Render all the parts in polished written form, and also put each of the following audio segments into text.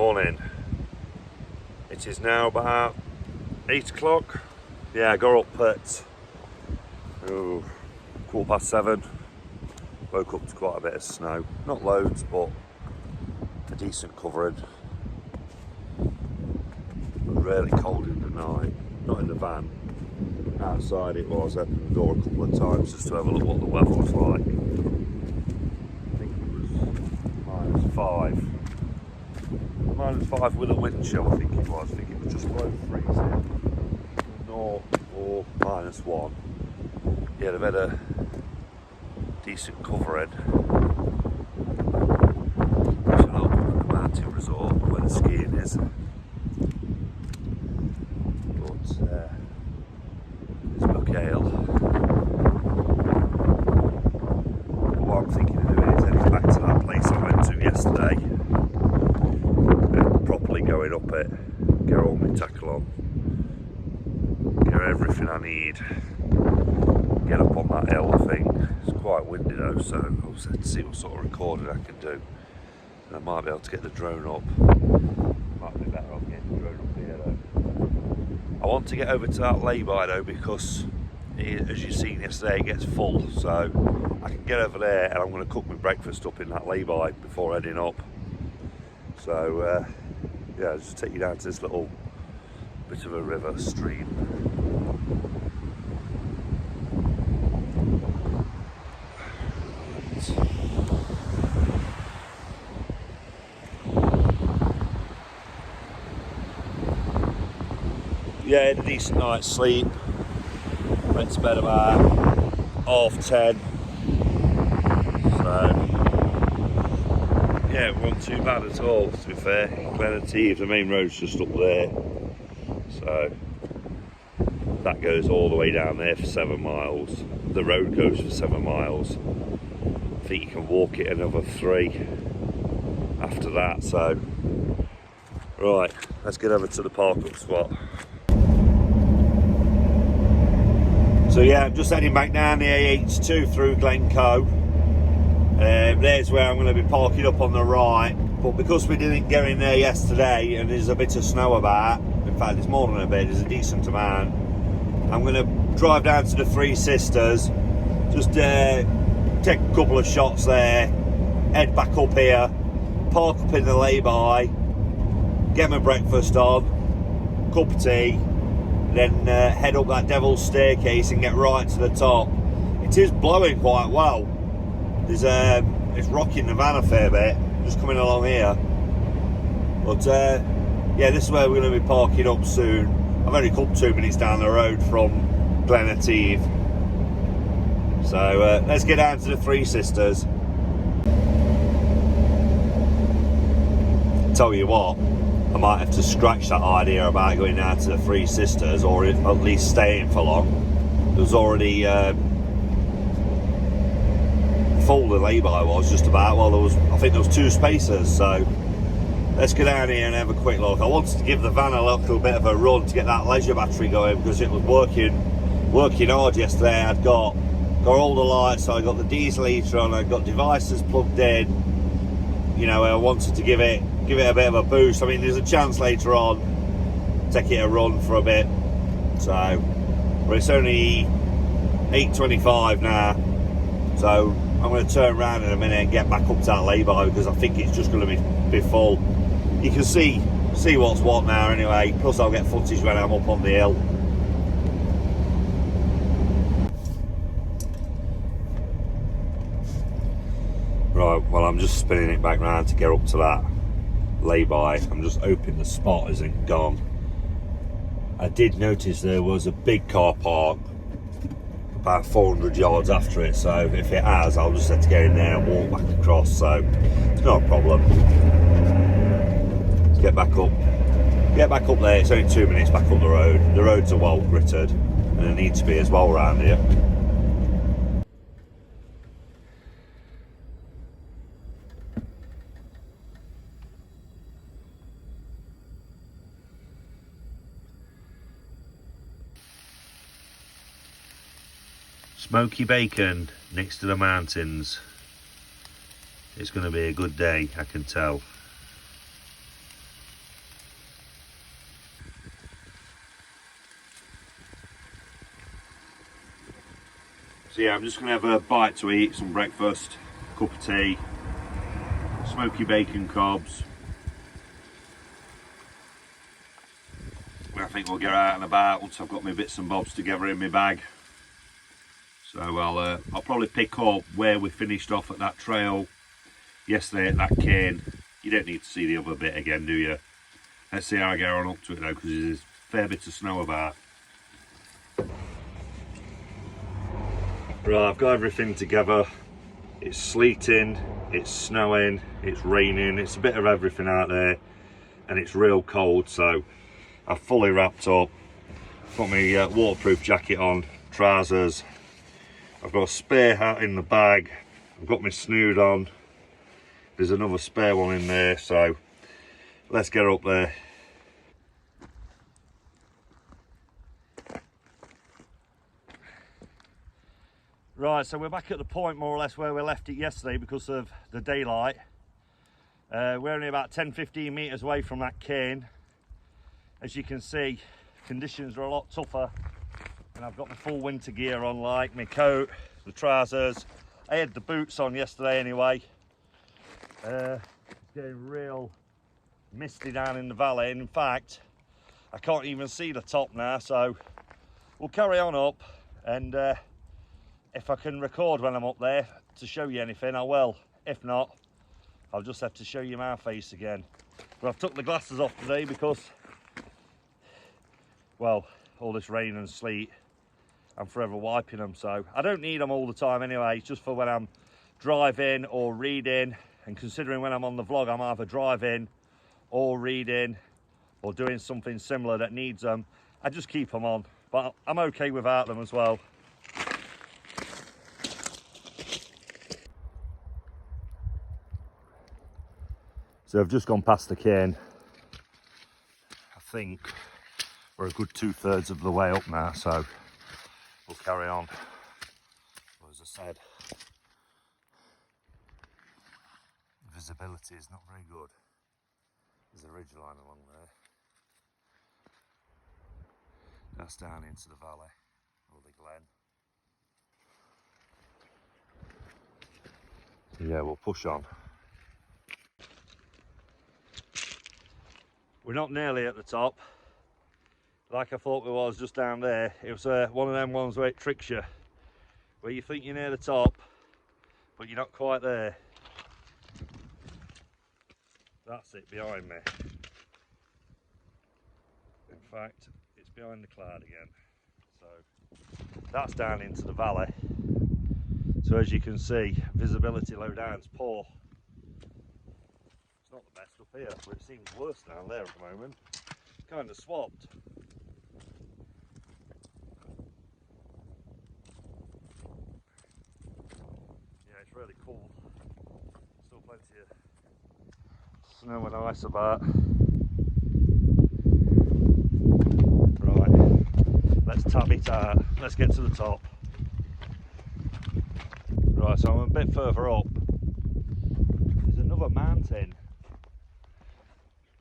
Morning. It is now about 8 o'clock. Yeah, I got up at 7:15. Woke up to quite a bit of snow. Not loads, but a decent covering. Really cold in the night. Not in the van. Outside it was. I opened the door a couple of times just to have a look what the weather was like. I think it was -5. -5 with a wind chill, I think it was. I think it was just below freezing. North or -1. Yeah, they've had a decent covering. There's an open at the mountain resort where the skiing is. But it's Glencoe. But what I'm thinking of doing is heading back to that place I went to yesterday. And properly going up it, get all my tackle on, get everything I need, get up on that hill. I think it's quite windy though, so I'll set to see what sort of recording I can do. And I might be able to get the drone up. Might be better off getting the drone up here though. I want to get over to that lay-by though, because as you've seen yesterday it gets full, so I can get over there and I'm going to cook my breakfast up in that lay-by before heading up. So yeah, I'll just take you down to this little bit of a river stream. Yeah, had a decent night's sleep. Went to bed about 10:30. So yeah, it wasn't too bad at all, to be fair. Glen Etive, the main road's just up there. So that goes all the way down there for 7 miles. The road goes for 7 miles. I think you can walk it another 3 after that. So right, let's get over to the park up spot. So yeah, I'm just heading back down the A82 through Glencoe. There's where I'm going to be parking up on the right, but because we didn't get in there yesterday and there's a bit of snow about, in fact it's more than a bit, there's a decent amount, I'm going to drive down to the Three Sisters, just take a couple of shots there, head back up here, park up in the lay-by, get my breakfast on, cup of tea, then head up that devil's staircase and get right to the top. It is blowing quite well. There's it's rocking the van a fair bit, just coming along here. But yeah, this is where we're going to be parking up soon. I've only come 2 minutes down the road from Glen Etive. So let's get down to the Three Sisters. Tell you what, I might have to scratch that idea about going down to the Three Sisters, or at least staying for long. There's already full the lay-by was just about. Well, I think there was 2 spaces, so let's go down here and have a quick look. I wanted to give the van a little bit of a run to get that leisure battery going, because it was working hard yesterday. I'd got all the lights, so I got the diesel heater on, I got devices plugged in. You know, I wanted to give it a bit of a boost. I mean, there's a chance later on take it a run for a bit. So, but it's only 8:25 now, so I'm going to turn around in a minute and get back up to that lay-by, because I think it's just going to be full. You can see what's what now anyway, plus I'll get footage when I'm up on the hill. Right, well, I'm just spinning it back round to get up to that lay-by. I'm just hoping the spot isn't gone. I did notice there was a big car park about 400 yards after it, so if it has, I'll just have to get in there and walk back across, so it's not a problem. Let's get back up there. It's only 2 minutes back up the road. The roads are well gritted, and they need to be as well around here. Smoky bacon next to the mountains. It's going to be a good day, I can tell. So yeah, I'm just going to have a bite to eat, some breakfast, cup of tea, smoky bacon cobs. I think we'll get out and about once I've got my bits and bobs together in my bag. So I'll probably pick up where we finished off at that trail yesterday at that cairn. You don't need to see the other bit again, do you? Let's see how I get on up to it though, because there's a fair bit of snow about. Right, I've got everything together. It's sleeting, it's snowing, it's raining, it's a bit of everything out there, and it's real cold, so I've fully wrapped up. Got my waterproof jacket on, trousers. I've got a spare hat in the bag. I've got my snood on. There's another spare one in there, so let's get up there. Right, so we're back at the point more or less where we left it yesterday because of the daylight. We're only about 10-15 metres away from that cairn. As you can see, conditions are a lot tougher, and I've got my full winter gear on, like my coat, the trousers. I had the boots on yesterday anyway. It's getting real misty down in the valley, and in fact I can't even see the top now, so we'll carry on up, and if I can record when I'm up there to show you anything, I will. If not, I'll just have to show you my face again. But I've took the glasses off today because, well, all this rain and sleet, I'm forever wiping them, so I don't need them all the time anyway. It's just for when I'm driving or reading, and considering when I'm on the vlog I'm either driving or reading or doing something similar that needs them, I just keep them on, but I'm okay without them as well. So I've just gone past the cairn. I think we're a good 2/3 of the way up now, so we'll carry on. Well, as I said, visibility is not very good. There's a ridgeline along there. That's down into the valley, or the glen. So yeah, we'll push on. We're not nearly at the top, like I thought we was just down there. It was one of them ones where it tricks you, where you think you're near the top, but you're not quite there. That's it behind me. In fact, it's behind the cloud again. So that's down into the valley. So as you can see, visibility low down is poor. It's not the best up here, but it seems worse down there at the moment. Kind of swapped. Yeah, it's really cool. Still plenty of snow and ice about. Right, let's tab it out. Let's get to the top. Right, so I'm a bit further up. There's another mountain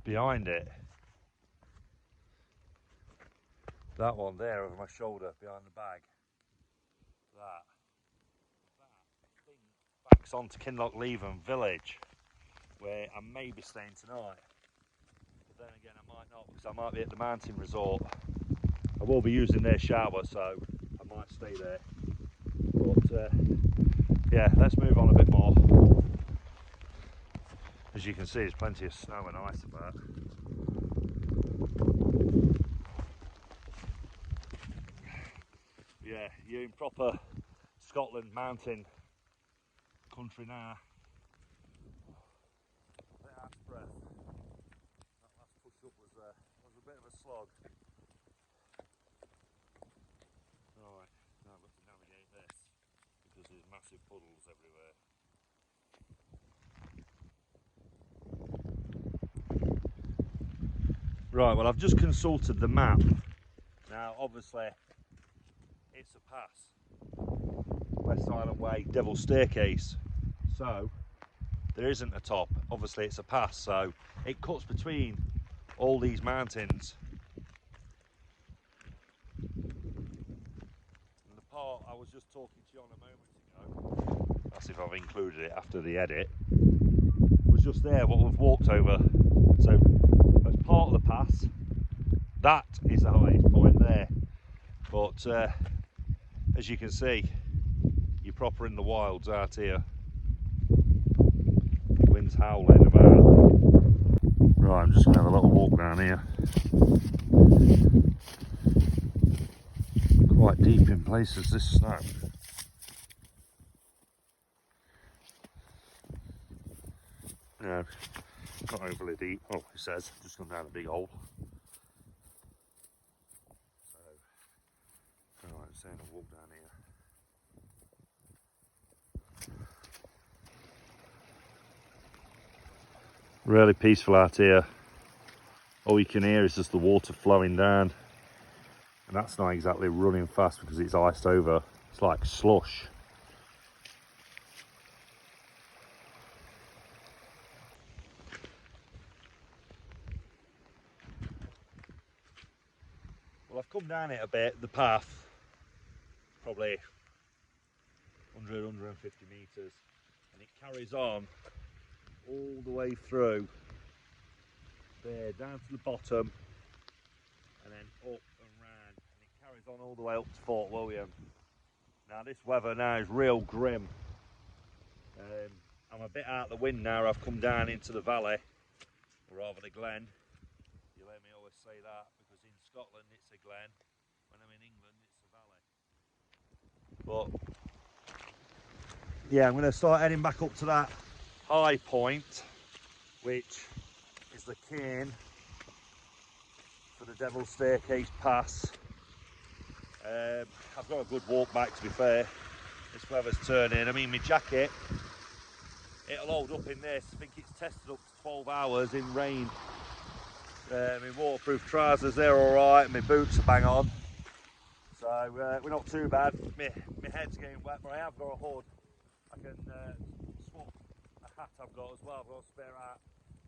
behind it. That one there over my shoulder behind the bag. That I think backs onto Kinlochleven village, where I may be staying tonight. But then again I might not, because I might be at the mountain resort. I will be using their shower, so I might stay there. But yeah, let's move on a bit more. As you can see, there's plenty of snow and ice about. Yeah, you're in proper Scotland mountain country now. A bit out of breath. That last push up was a bit of a slog. Right, now I've got to navigate this because there's massive puddles everywhere. Right, well I've just consulted the map. Now obviously it's a pass. West Highland Way, Devil's Staircase. So there isn't a top. Obviously it's a pass, so it cuts between all these mountains. And the part I was just talking to you on a moment ago, that's if I've included it after the edit, was just there what we've walked over. So as part of the pass, that is the highest point there, but as you can see, you're proper in the wilds out here. Wind's howling about. Right, I'm just going to have a little walk down here. Quite deep in places, this snow. No, not overly deep. Oh, it says, just gone down a big hole. So, alright, I'm saying I'll walk down here. Really peaceful out here. All you can hear is just the water flowing down. And that's not exactly running fast because it's iced over. It's like slush. Well, I've come down it a bit, the path, probably 100, 150 metres, and it carries on all the way through there, down to the bottom, and then up and round, and it carries on all the way up to Fort William. Now this weather now is real grim. I'm a bit out of the wind now. I've come down into the valley, or rather the glen. You'll hear me always say that, because in Scotland it's a glen, when I'm in England it's a valley. But yeah, I'm going to start heading back up to that high point, which is the cairn for the Devil's Staircase Pass. I've got a good walk back, to be fair. This weather's turning. I mean, my jacket, it'll hold up in this. I think it's tested up to 12 hours in rain. My waterproof trousers, they're alright. My boots are bang on. So we're not too bad. My head's getting wet, but I have got a hood. I can swap a hat I've got as well. I've got a spare hat.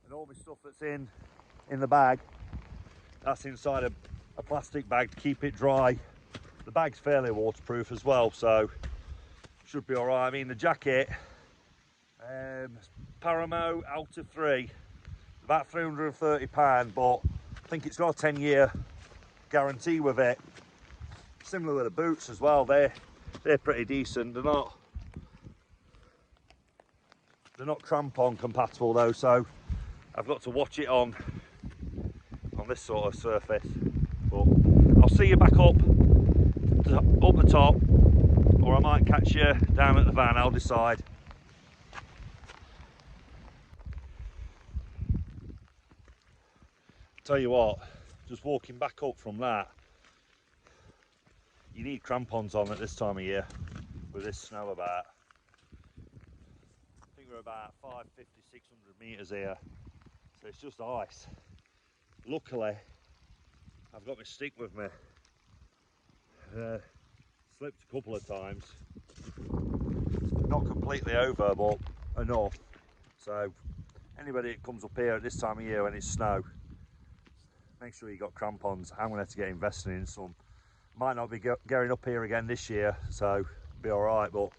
And all my stuff that's in the bag, that's inside a plastic bag to keep it dry. The bag's fairly waterproof as well, so should be alright. I mean, the jacket, Paramo out of 3, about £330, but I think it's got a 10-year guarantee with it. Similar with the boots as well, they're pretty decent. They're not crampon compatible though, so I've got to watch it on this sort of surface. But I'll see you back up the top, or I might catch you down at the van, I'll decide. Tell you what, just walking back up from that, you need crampons on at this time of year with this snow about. I think we're about 550, 600 metres here, so it's just ice. Luckily, I've got my stick with me. Slipped a couple of times. Not completely over, but enough. So anybody that comes up here at this time of year when it's snow, make sure you got crampons. I'm going to have to get invested in some. Might not be going up here again this year, so be all right. But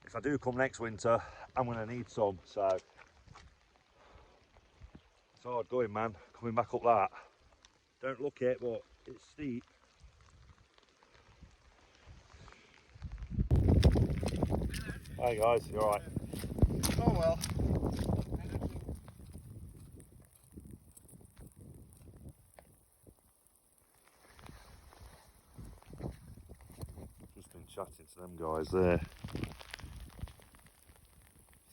if I do come next winter, I'm going to need some. So it's hard going, man. Coming back up that. Don't look it, but it's steep. Hey guys, you all right? Oh well. Just been chatting to them guys there.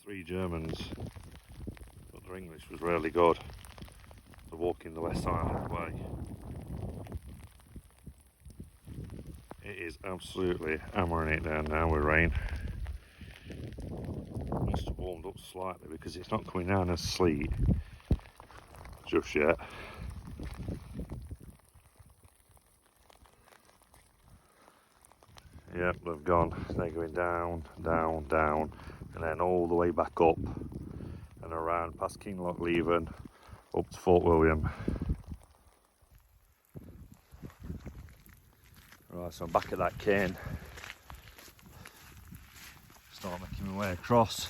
3 Germans, but their English was really good. They're walking the West Highland Way. It is absolutely hammering it down now with rain. Must have warmed up slightly because it's not coming down as sleet just yet. Yep, they've gone. They're going down, down, down, and then all the way back up and around past Kinlochleven up to Fort William. Right, so I'm back at that cairn. start making my way across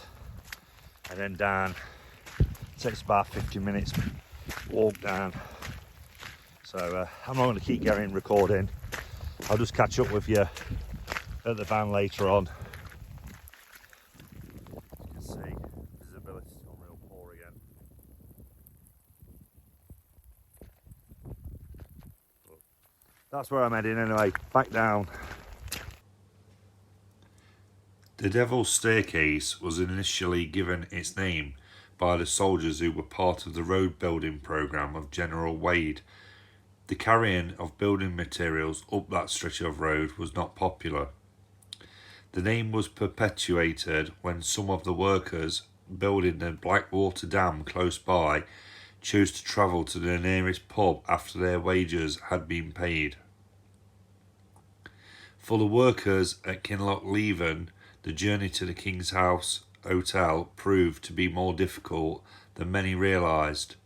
and then down. It takes about 50 minutes walk down. So I'm not going to keep going recording. I'll just catch up with you at the van later on. You can see visibility's gone real poor again. But that's where I'm heading anyway, back down. The Devil's Staircase was initially given its name by the soldiers who were part of the road building programme of General Wade. The carrying of building materials up that stretch of road was not popular. The name was perpetuated when some of the workers building the Blackwater Dam close by chose to travel to the nearest pub after their wages had been paid. For the workers at Glen Etive, the journey to the King's House Hotel proved to be more difficult than many realised.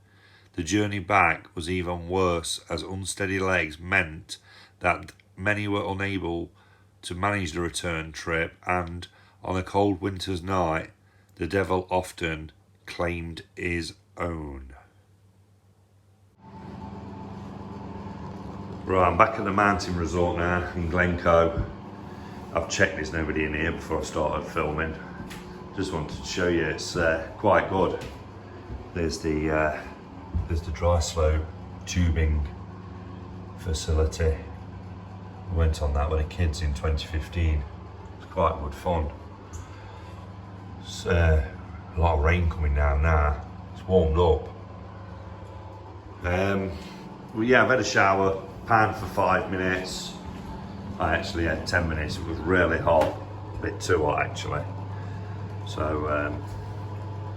The journey back was even worse, as unsteady legs meant that many were unable to manage the return trip, and on a cold winter's night, the devil often claimed his own. Right, I'm back at the mountain resort now in Glencoe. I've checked there's nobody in here before I started filming. Just wanted to show you it's quite good. There's the dry slope tubing facility. We went on that with the kids in 2015. It's quite good fun. It's a lot of rain coming down now. It's warmed up. Well, yeah, I've had a shower, panned for 5 minutes. I actually had 10 minutes. It was really hot, a bit too hot actually. So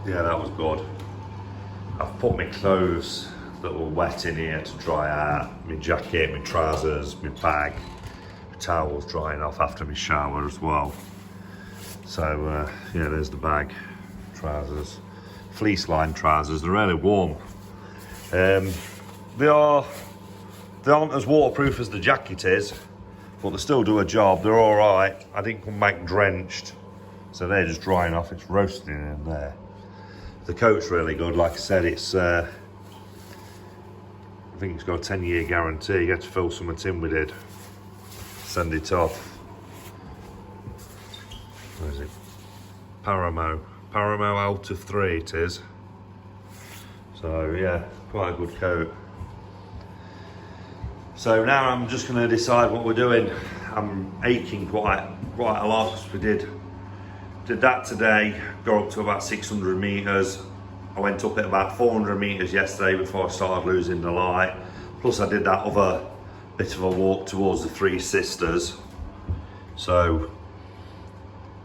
yeah, that was good. I've put my clothes that were wet in here to dry out. My jacket, my trousers, my bag, my towels drying off after my shower as well. So yeah, there's the bag, trousers, fleece lined trousers. They're really warm. They aren't as waterproof as the jacket is, but they still do a job. They're all right. I didn't come back drenched, so they're just drying off. It's roasting in there. The coat's really good. Like I said, it's I think it's got a 10-year guarantee. You have to fill something in with it, send it off. Where is it? Paramo out of 3 it is. So yeah, quite a good coat. So now I'm just going to decide what we're doing. I'm aching quite a lot because we did that today, got up to about 600 metres. I went up at about 400 metres yesterday before I started losing the light. Plus I did that other bit of a walk towards the Three Sisters. So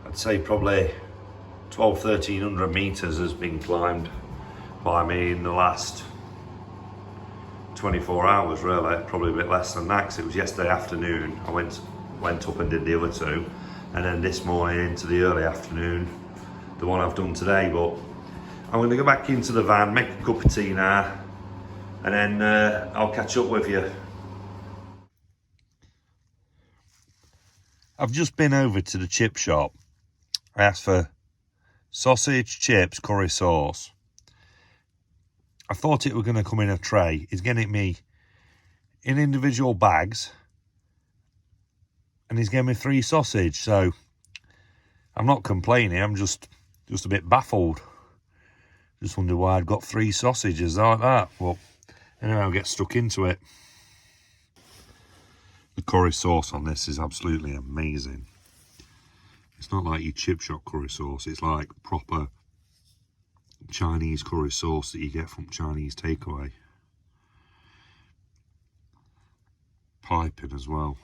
I'd say probably 1300 metres has been climbed by me in the last 24 hours really, probably a bit less than that because it was yesterday afternoon. I went up and did the other 2. And then this morning into the early afternoon, the one I've done today. But I'm going to go back into the van, make a cup of tea now, and then I'll catch up with you. I've just been over to the chip shop. I asked for sausage, chips, curry sauce. I thought it was going to come in a tray. He's getting me in individual bags. And he's gave me 3 sausage, so I'm not complaining, I'm just a bit baffled. Just wonder why I'd got 3 sausages like that. But anyway, I'll get stuck into it. The curry sauce on this is absolutely amazing. It's not like your chip shop curry sauce, it's like proper Chinese curry sauce that you get from Chinese takeaway. Piping as well.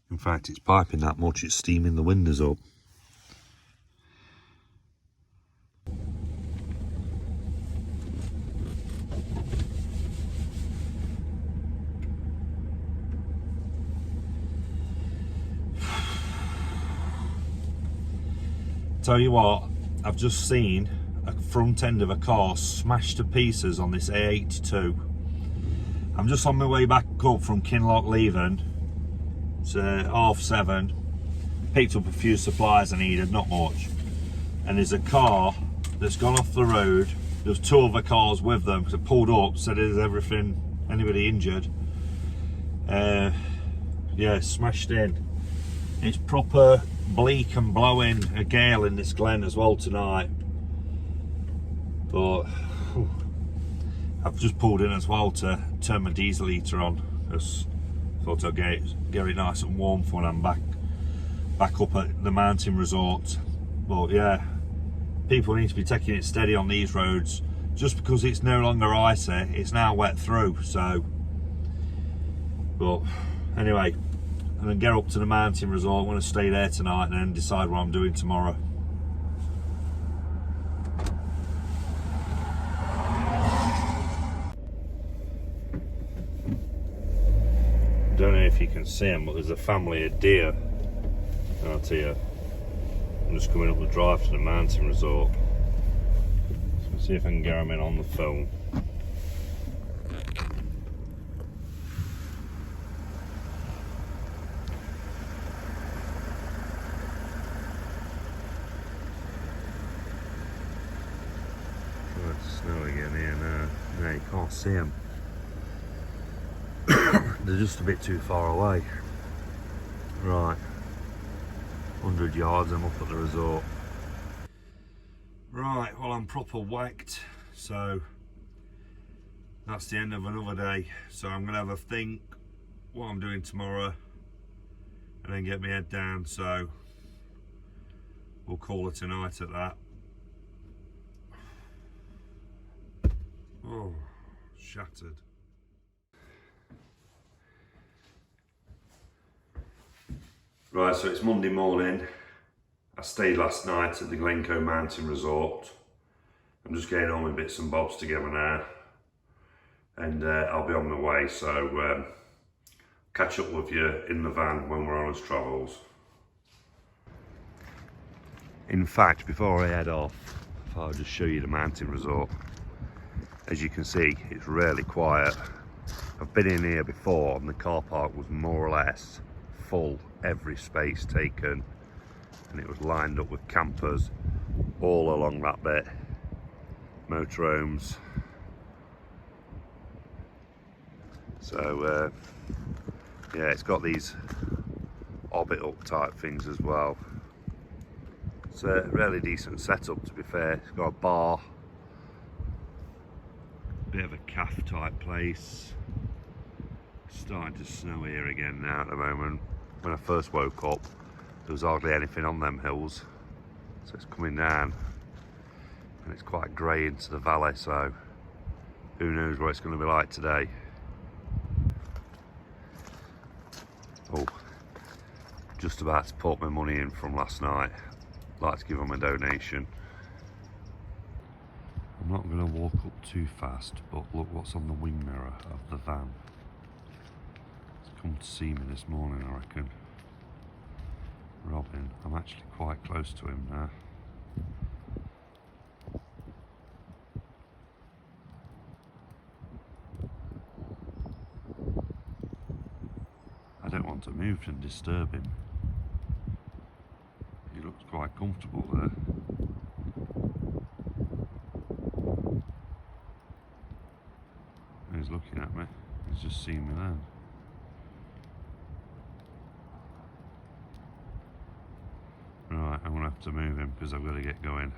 In fact, it's piping that much, it's steaming the windows up. Tell you what, I've just seen a front end of a car smashed to pieces on this A82. I'm just on my way back up from Glen Etive, It's 7:30. Picked up a few supplies I needed, not much. And there's a car that's gone off the road. There's 2 other cars with them. So pulled up, said, "Is anybody injured?" Yeah, smashed in. It's proper bleak and blowing a gale in this glen as well tonight. But I've just pulled in as well to turn my diesel heater on. Just thought I'd get it nice and warm for when I'm back up at the mountain resort. But yeah, people need to be taking it steady on these roads. Just because it's no longer icy, it's now wet through. So, but anyway, I'm gonna get up to the mountain resort. I'm gonna stay there tonight and then decide what I'm doing tomorrow. Don't know if you can see them, but there's a family of deer out here. I'm just coming up the drive to the mountain resort. So see if I can get them in on the film. Oh, it's snowing in here now. No, you can't see them. They're just a bit too far away. Right, 100 yards, I'm up at the resort. Right, well, I'm proper whacked, so that's the end of another day. So I'm gonna have a think what I'm doing tomorrow and then get my head down. So we'll call it a night at that. Oh, shattered. Right, so it's Monday morning. I stayed last night at the Glencoe Mountain Resort. I'm just getting all my bits and bobs together now, and I'll be on my way. So catch up with you in the van when we're on our travels. In fact, before I head off, I'll just show you the mountain resort. As you can see, it's really quiet. I've been in here before and the car park was more or less full, every space taken, and it was lined up with campers all along that bit, motorhomes. So yeah, it's got these orbit up type things as well. It's a really decent setup, to be fair. It's got a bar, bit of a calf type place. It's starting to snow here again now at the moment. When I first woke up, there was hardly anything on them hills, so it's coming down and it's quite grey into the valley, so who knows what it's going to be like today. Oh, just about to put my money in from last night. I'd like to give them a donation. I'm not going to walk up too fast, but look what's on the wing mirror of the van. Come to see me this morning, I reckon. Robin, I'm actually quite close to him now. I don't want to move and disturb him. He looks quite comfortable there. He's looking at me. He's just seen me then. Right, I'm going to have to move him because I've got to get going.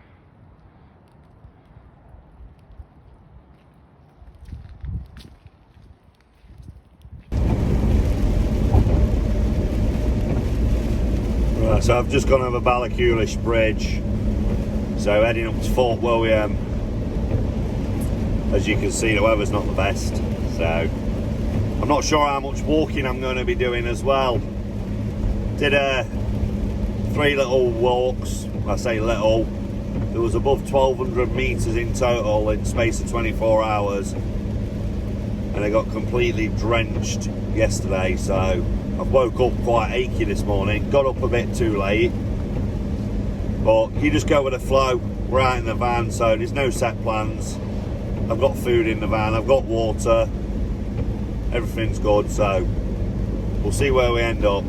Right, so I've just gone over Ballachulish Bridge. So heading up to Fort William. As you can see, the weather's not the best. So I'm not sure how much walking I'm going to be doing as well. Did 3 little walks. I say little, there was above 1,200 metres in total in the space of 24 hours, and I got completely drenched yesterday, so I've woke up quite achy this morning. Got up a bit too late, but you just go with the flow. We're out in the van, so there's no set plans. I've got food in the van, I've got water, everything's good, so we'll see where we end up.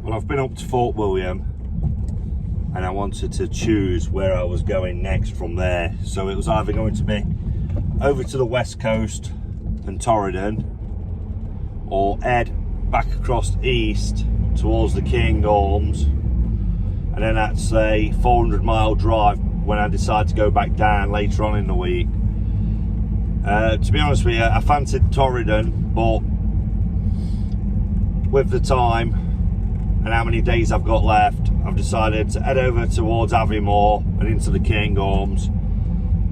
Well, I've been up to Fort William and I wanted to choose where I was going next from there. So it was either going to be over to the west coast and Torridon, or head back across east towards the Cairngorms, and then that's a 400-mile drive when I decide to go back down later on in the week. To be honest with you, I fancied Torridon, but with the time and how many days I've got left, I've decided to head over towards Aviemore and into the Cairngorms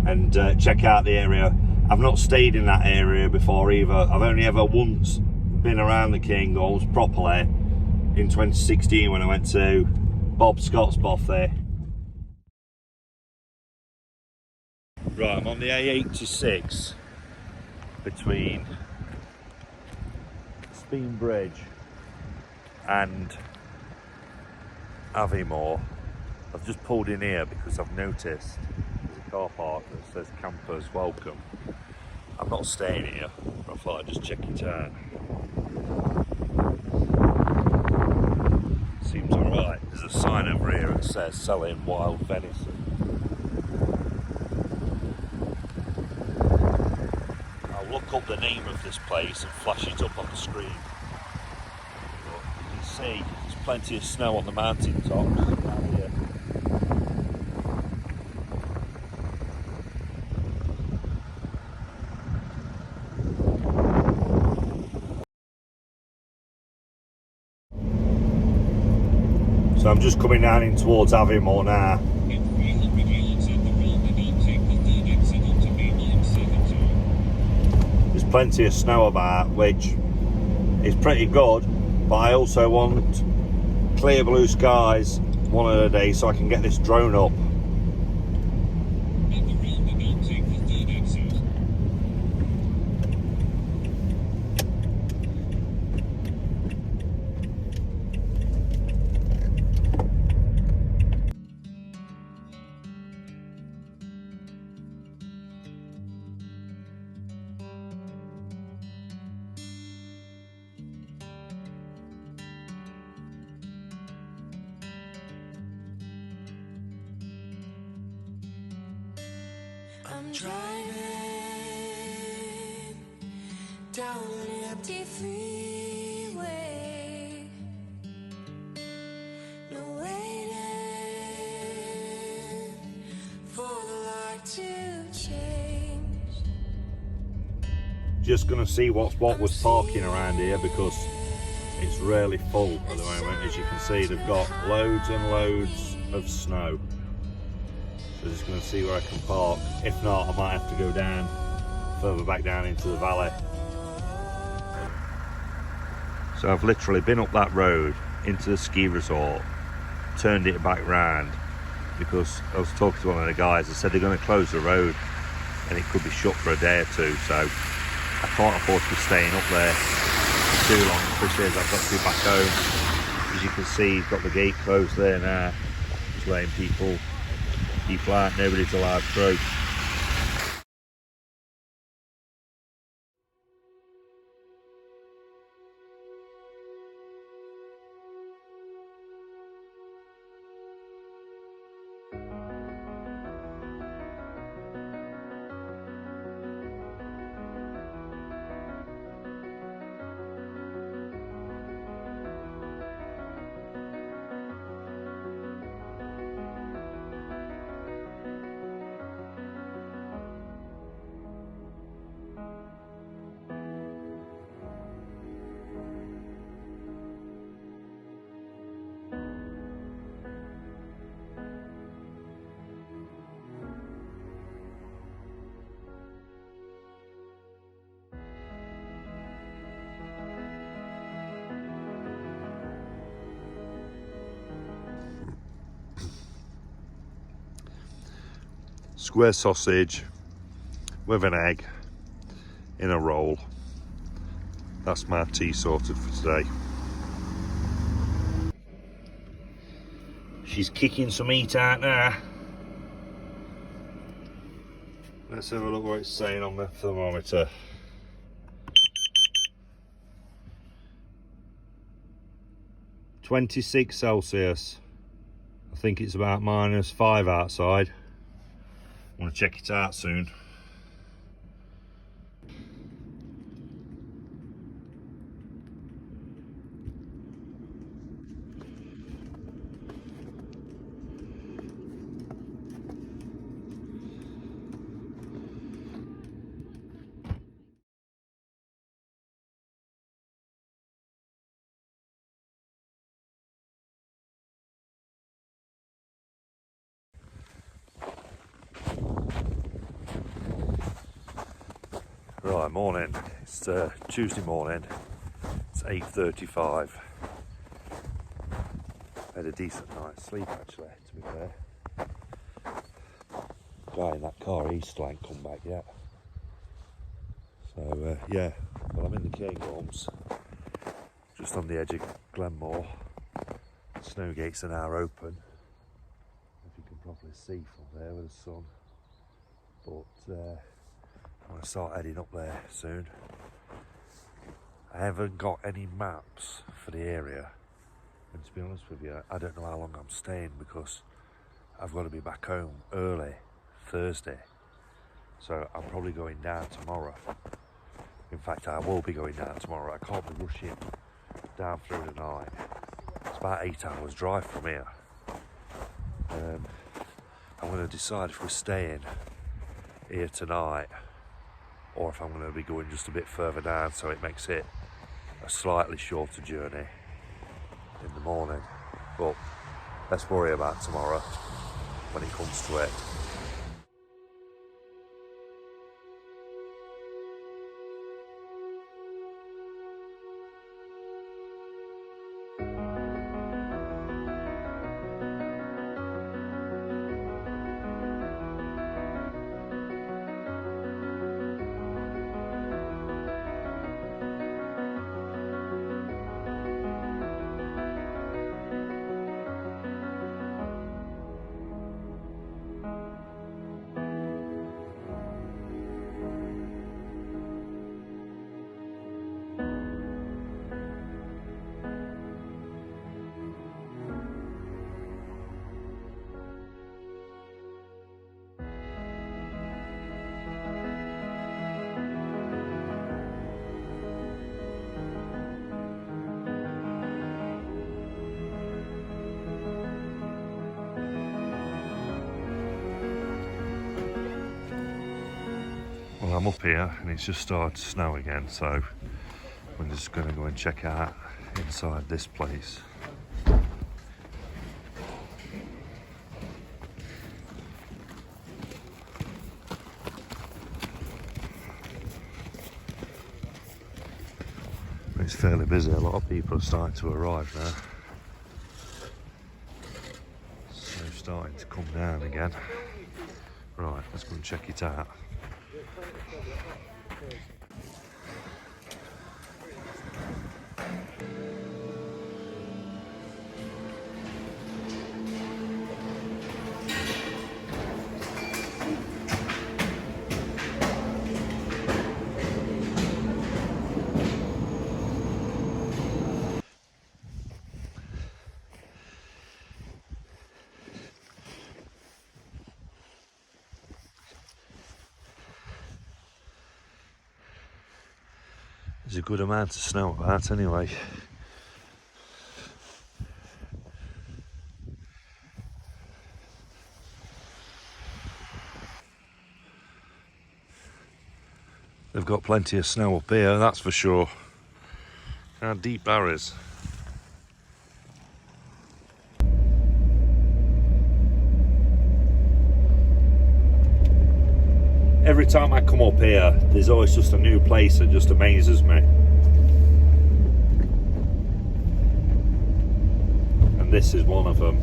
and check out the area. I've not stayed in that area before either. I've only ever once been around the Cairngorms properly in 2016 when I went to Bob Scott's bothy. Right, I'm on the A86 between Speen Bridge and Aviemore. I've just pulled in here because I've noticed there's a car park that says Campers Welcome. I'm not staying here, but I thought I'd just check it out. Seems alright. There's a sign over here that says selling wild venison. I'll look up the name of this place and flash it up on the screen. But you can see there's plenty of snow on the mountain tops down here. So I'm just coming down in towards Aviemore now. There's plenty of snow about, which is pretty good, but I also want clear blue skies one of the days so I can get this drone up. I'm driving down an empty freeway, no waiting for the light to change. Just gonna see what was parking around here because it's really full at the moment. As you can see, they've got loads and loads of snow. So just going to see where I can park. If not, I might have to go down, further back down into the valley. So I've literally been up that road into the ski resort, turned it back round because I was talking to one of the guys. They said they're going to close the road and it could be shut for a day or two. So I can't afford to be staying up there too long, especially as I've got to be back home. As you can see, he's got the gate closed there now, just letting people out, nobody's allowed through. Square sausage with an egg in a roll. That's my tea sorted for today. She's kicking some meat out now. Let's have a look what it's saying on the thermometer. 26 Celsius. I think it's about -5 outside. I want to check it out soon. Right, morning. It's Tuesday morning. It's 8:35. Had a decent night's sleep actually, to be fair. Guy in that car, he still ain't come back yet. So yeah, well, I'm in the Cairngorms, just on the edge of Glenmore. Snow gates are now open, if you can properly see from there with the sun. But I'm going to start heading up there soon. I haven't got any maps for the area, and to be honest with you, I don't know how long I'm staying because I've got to be back home early Thursday, so I'm probably going down tomorrow. In fact, I will be going down tomorrow. I can't be rushing down through the night. It's about 8 hours drive from here. I'm going to decide if we're staying here tonight or if I'm going to be going just a bit further down, so it makes it a slightly shorter journey in the morning. But let's worry about tomorrow when it comes to it. Well, I'm up here and it's just started to snow again, so I'm just going to go and check out inside this place. It's fairly busy, a lot of people are starting to arrive now. So starting to come down again. Right, let's go and check it out. There's a good amount of snow about anyway. They've got plenty of snow up here, that's for sure. How deep that is. Every time I come up here, there's always just a new place that just amazes me. And this is one of them.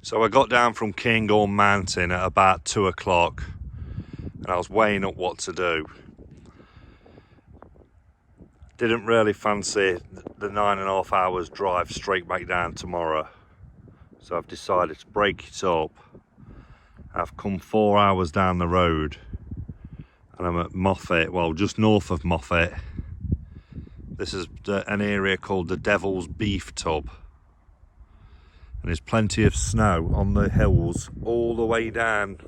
So I got down from Cairngorm Mountain at about 2 o'clock and I was weighing up what to do. Didn't really fancy the 9.5 hours drive straight back down tomorrow. So I've decided to break it up. I've come 4 hours down the road and I'm at Moffat, well, just north of Moffat. This is an area called the Devil's Beef Tub, and there's plenty of snow on the hills all the way down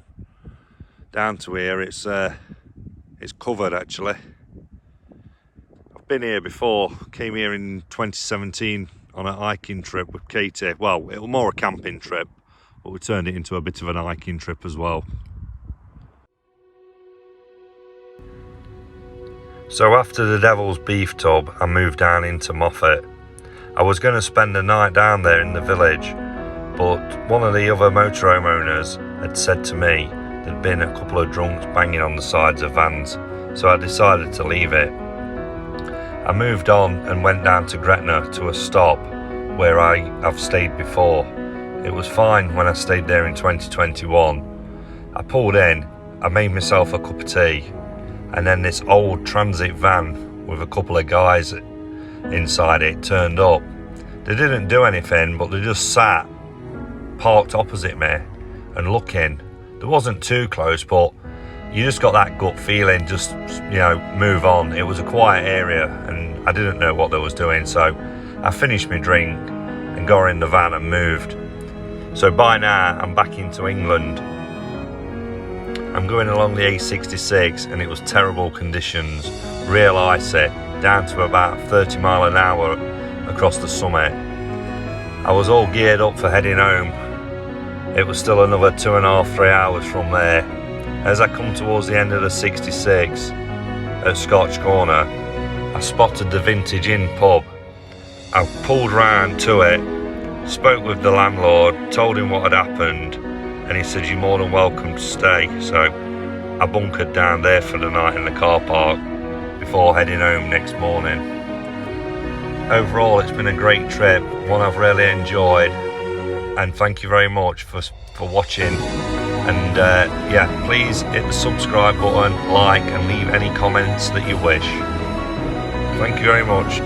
to here. It's covered actually. I've been here before, came here in 2017 on a hiking trip with Katie. Well, it was more a camping trip, but we turned it into a bit of an hiking trip as well. So after the Devil's Beef Tub, I moved down into Moffat. I was going to spend the night down there in the village, but one of the other motorhome owners had said to me there'd been a couple of drunks banging on the sides of vans, so I decided to leave it. I moved on and went down to Gretna to a stop where I've stayed before. It was fine when I stayed there in 2021. I pulled in, I made myself a cup of tea, and then this old transit van with a couple of guys inside it turned up. They didn't do anything, but they just sat parked opposite me and looking. They wasn't too close, but you just got that gut feeling, just, you know, move on. It was a quiet area and I didn't know what they was doing, so I finished my drink and got in the van and moved. So by now I'm back into England. I'm going along the A66 and it was terrible conditions, real icy, down to about 30 mile an hour across the summit. I was all geared up for heading home. It was still another 2.5–3 hours from there. As I come towards the end of the 66 at Scotch Corner, I spotted the Vintage Inn pub. I pulled round to it, spoke with the landlord, told him what had happened, and he said, "You're more than welcome to stay." So I bunkered down there for the night in the car park before heading home next morning. Overall, it's been a great trip, one I've really enjoyed, and thank you very much for watching. And yeah, please hit the subscribe button, like, and leave any comments that you wish. Thank you very much.